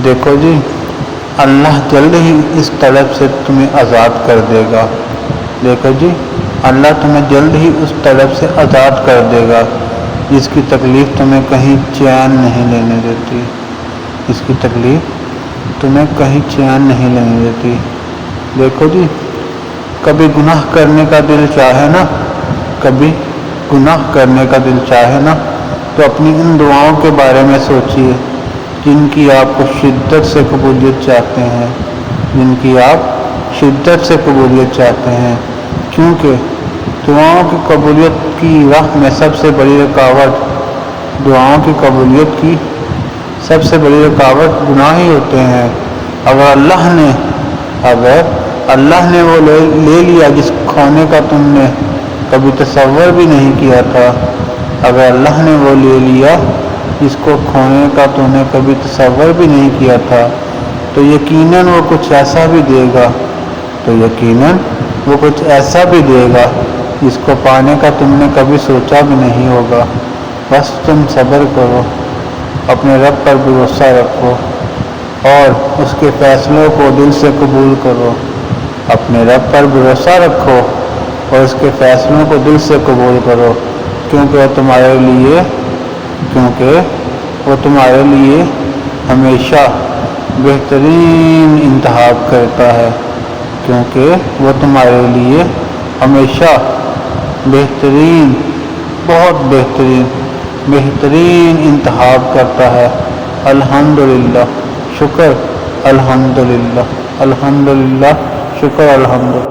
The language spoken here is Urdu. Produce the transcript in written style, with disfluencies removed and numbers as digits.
دیکھو جی، اللہ جلد ہی اس طلب سے تمہیں آزاد کر دے گا۔ دیکھو جی، اللہ تمہیں جلد ہی اس طلب سے آزاد کر دے گا جس کی تکلیف تمہیں کہیں چین نہیں لینے دیتی۔ اس کی تکلیف تمہیں کہیں چین نہیں لینے دیتی۔ دیکھو جی، کبھی گناہ کرنے کا دل چاہے نا، کبھی گناہ کرنے کا دل چاہے نا، تو اپنی ان دعاؤں کے بارے میں سوچئے جن کی آپ کو شدت سے قبولیت چاہتے ہیں، جن کی آپ شدت سے قبولیت چاہتے ہیں، کیونکہ دعاؤں کی قبولیت کی راہ میں سب سے بڑی رکاوٹ، دعاؤں کی قبولیت کی سب سے بڑی رکاوٹ گناہ ہی ہوتے ہیں۔ اگر اللہ نے وہ لے لیا جس کھونے کا تم نے کبھی تصور بھی نہیں کیا تھا، اگر اللہ نے وہ لے لیا جس کو کھونے کا تم نے کبھی تصور بھی نہیں کیا تھا، تو یقیناً وہ کچھ ایسا بھی دے گا، جس کو پانے کا تم نے کبھی سوچا بھی نہیں ہوگا۔ بس تم صبر کرو، اپنے رب پر بھروسہ رکھو اور اس کے فیصلوں کو دل سے قبول کرو۔ اپنے رب پر بھروسہ رکھو اور اس کے فیصلوں کو دل سے قبول کرو، کیونکہ وہ تمہارے لیے ہمیشہ بہترین انتخاب کرتا ہے، کیونکہ وہ تمہارے لیے ہمیشہ بہترین انتخاب کرتا ہے۔ الحمدللہ، شکر الحمدللہ، الحمدللہ، شکر الحمدللہ۔